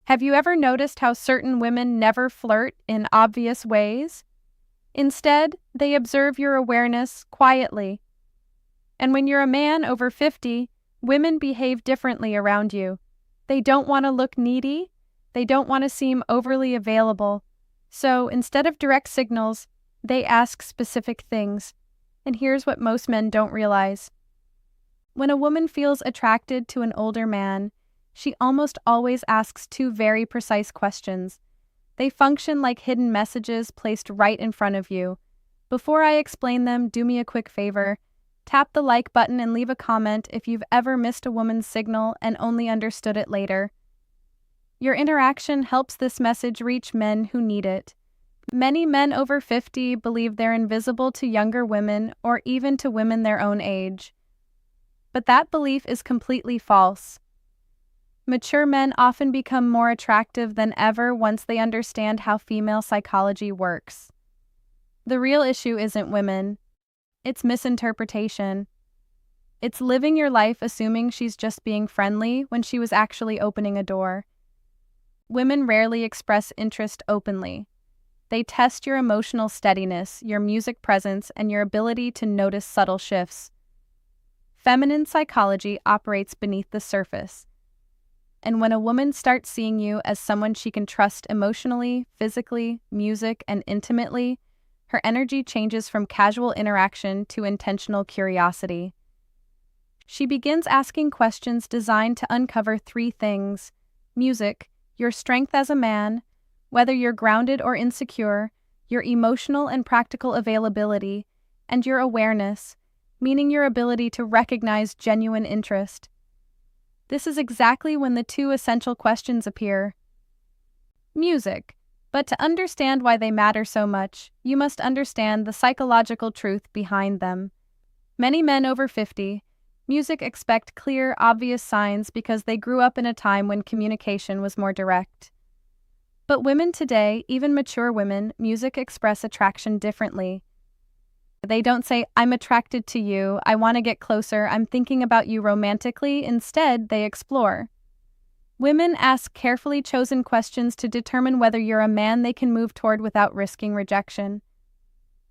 Have you ever noticed how certain women never flirt in obvious ways? Instead, they observe your awareness quietly. And when you're a man over 50, women behave differently around you. They don't want to look needy. They don't want to seem overly available. So instead of direct signals, they ask specific things. And here's what most men don't realize. When a woman feels attracted to an older man, she almost always asks two very precise questions. They function like hidden messages placed right in front of you. Before I explain them, do me a quick favor. Tap the like button and leave a comment if you've ever missed a woman's signal and only understood it later. Your interaction helps this message reach men who need it. Many men over 50 believe they're invisible to younger women or even to women their own age. But that belief is completely false. Mature men often become more attractive than ever once they understand how female psychology works. The real issue isn't women. It's misinterpretation. It's living your life assuming she's just being friendly when she was actually opening a door. Women rarely express interest openly. They test your emotional steadiness, your music presence, and your ability to notice subtle shifts. Feminine psychology operates beneath the surface. And when a woman starts seeing you as someone she can trust emotionally, physically, music, and intimately, her energy changes from casual interaction to intentional curiosity. She begins asking questions designed to uncover three things: music, your strength as a man, whether you're grounded or insecure, your emotional and practical availability, and your awareness, meaning your ability to recognize genuine interest. This is exactly when the two essential questions appear. Music. But to understand why they matter so much, you must understand the psychological truth behind them. Many men over 50, music expect clear, obvious signs because they grew up in a time when communication was more direct. But women today, even mature women, music express attraction differently. They don't say, "I'm attracted to you, I want to get closer, I'm thinking about you romantically." Instead, they explore. Women ask carefully chosen questions to determine whether you're a man they can move toward without risking rejection.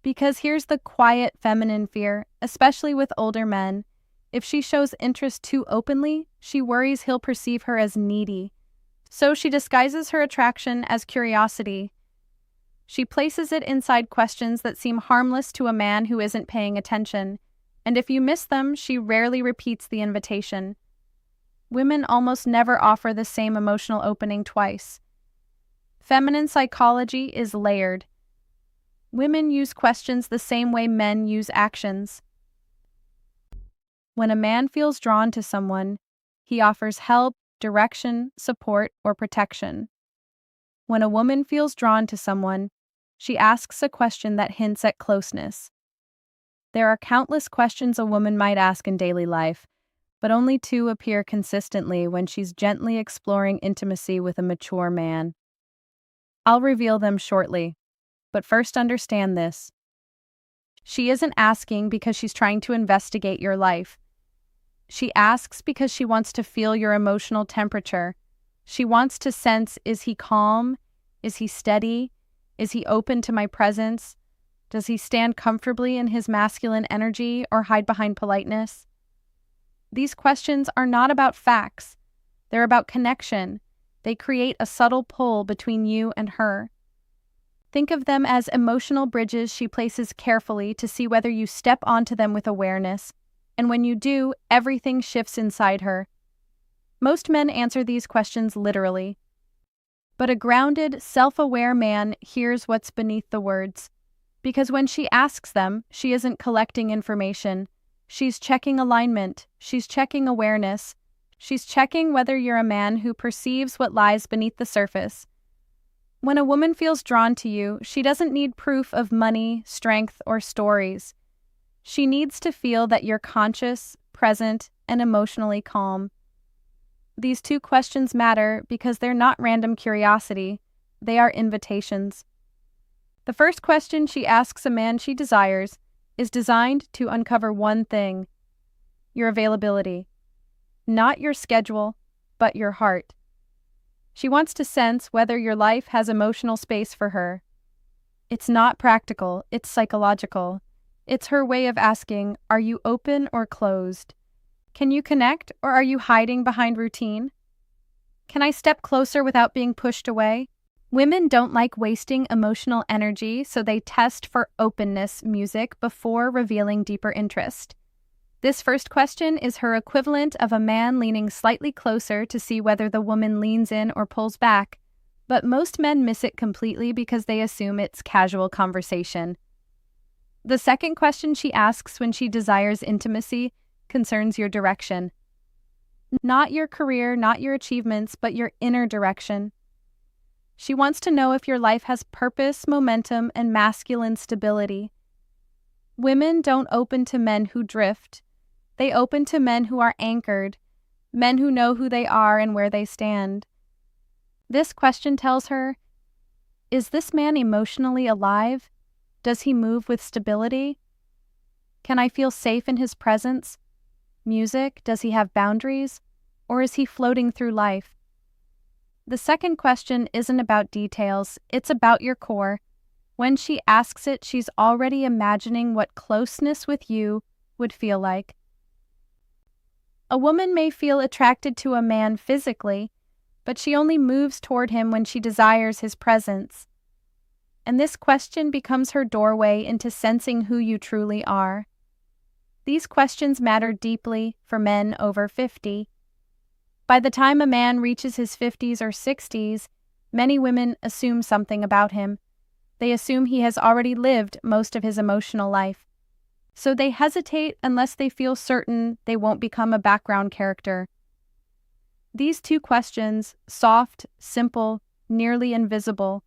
Because here's the quiet feminine fear, especially with older men. If she shows interest too openly, she worries he'll perceive her as needy. So she disguises her attraction as curiosity. She places it inside questions that seem harmless to a man who isn't paying attention, and if you miss them, she rarely repeats the invitation. Women almost never offer the same emotional opening twice. Feminine psychology is layered. Women use questions the same way men use actions. When a man feels drawn to someone, he offers help, direction, support, or protection. When a woman feels drawn to someone, she asks a question that hints at closeness. There are countless questions a woman might ask in daily life, but only two appear consistently when she's gently exploring intimacy with a mature man. I'll reveal them shortly, but first understand this. She isn't asking because she's trying to investigate your life. She asks because she wants to feel your emotional temperature. She wants to sense, is he calm? Is he steady? Is he open to my presence? Does he stand comfortably in his masculine energy or hide behind politeness? These questions are not about facts. They're about connection. They create a subtle pull between you and her. Think of them as emotional bridges she places carefully to see whether you step onto them with awareness. And when you do, everything shifts inside her. Most men answer these questions literally. But a grounded, self-aware man hears what's beneath the words. Because when she asks them, she isn't collecting information. She's checking alignment. She's checking awareness. She's checking whether you're a man who perceives what lies beneath the surface. When a woman feels drawn to you, she doesn't need proof of money, strength, or stories. She needs to feel that you're conscious, present, and emotionally calm. These two questions matter because they're not random curiosity, they are invitations. The first question she asks a man she desires is designed to uncover one thing: your availability. Not your schedule, but your heart. She wants to sense whether your life has emotional space for her. It's not practical, it's psychological. It's her way of asking, are you open or closed? Can you connect, or are you hiding behind routine? Can I step closer without being pushed away? Women don't like wasting emotional energy, so they test for openness music before revealing deeper interest. This first question is her equivalent of a man leaning slightly closer to see whether the woman leans in or pulls back, but most men miss it completely because they assume it's casual conversation. The second question she asks when she desires intimacy concerns your direction. Not your career, not your achievements, but your inner direction. She wants to know if your life has purpose, momentum, and masculine stability. Women don't open to men who drift. They open to men who are anchored, men who know who they are and where they stand. This question tells her, is this man emotionally alive? Does he move with stability? Can I feel safe in his presence? Music, does he have boundaries? Or is he floating through life? The second question isn't about details, it's about your core. When she asks it, she's already imagining what closeness with you would feel like. A woman may feel attracted to a man physically, but she only moves toward him when she desires his presence. And this question becomes her doorway into sensing who you truly are. These questions matter deeply for men over 50. By the time a man reaches his 50s or 60s, many women assume something about him. They assume he has already lived most of his emotional life. So they hesitate unless they feel certain they won't become a background character. These two questions, soft, simple, nearly invisible,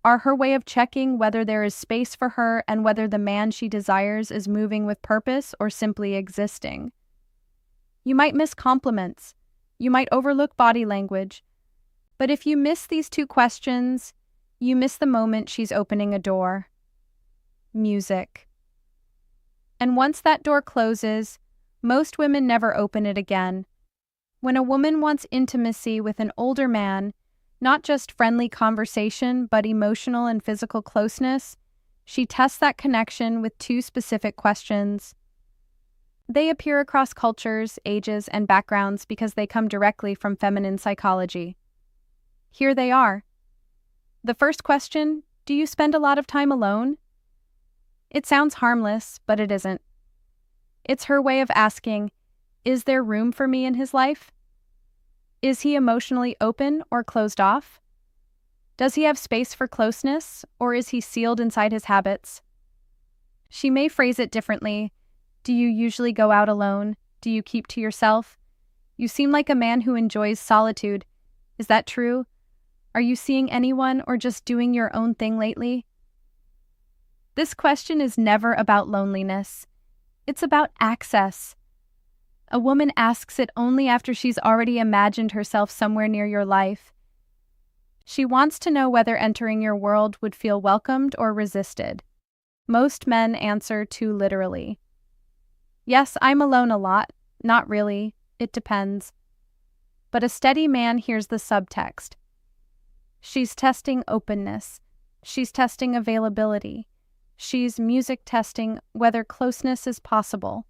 are her way of checking whether there is space for her and whether the man she desires is moving with purpose or simply existing. You might miss compliments. You might overlook body language. But if you miss these two questions, you miss the moment she's opening a door. Music. And once that door closes, most women never open it again. When a woman wants intimacy with an older man, not just friendly conversation, but emotional and physical closeness, she tests that connection with two specific questions. They appear across cultures, ages, and backgrounds because they come directly from feminine psychology. Here they are. The first question, do you spend a lot of time alone? It sounds harmless, but it isn't. It's her way of asking, is there room for me in his life? Is he emotionally open or closed off? Does he have space for closeness, or is he sealed inside his habits? She may phrase it differently. Do you usually go out alone? Do you keep to yourself? You seem like a man who enjoys solitude. Is that true? Are you seeing anyone or just doing your own thing lately? This question is never about loneliness. It's about access. A woman asks it only after she's already imagined herself somewhere near your life. She wants to know whether entering your world would feel welcomed or resisted. Most men answer too literally. Yes, I'm alone a lot. Not really. It depends. But a steady man hears the subtext. She's testing openness. She's testing availability. She's music testing whether closeness is possible.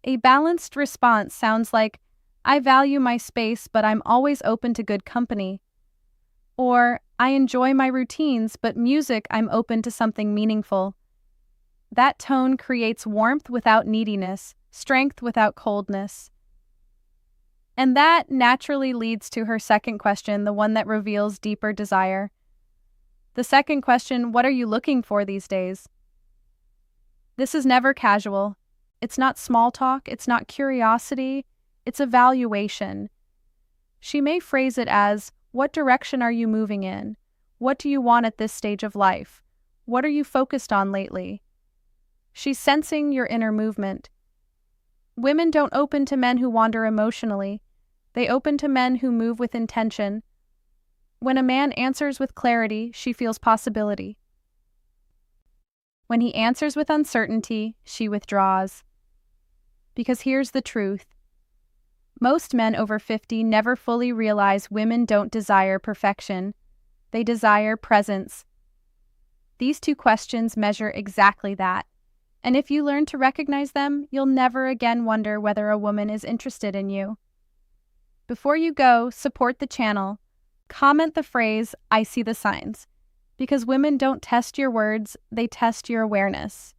A balanced response sounds like, I value my space, but I'm always open to good company. Or, I enjoy my routines, but music, I'm open to something meaningful. That tone creates warmth without neediness, strength without coldness. And that naturally leads to her second question, the one that reveals deeper desire. The second question, what are you looking for these days? This is never casual. It's not small talk, it's not curiosity, it's evaluation. She may phrase it as, what direction are you moving in? What do you want at this stage of life? What are you focused on lately? She's sensing your inner movement. Women don't open to men who wander emotionally. They open to men who move with intention. When a man answers with clarity, she feels possibility. When he answers with uncertainty, she withdraws. Because here's the truth. Most men over 50 never fully realize women don't desire perfection. They desire presence. These two questions measure exactly that. And if you learn to recognize them, you'll never again wonder whether a woman is interested in you. Before you go, support the channel. Comment the phrase, "I see the signs," because women don't test your words, they test your awareness.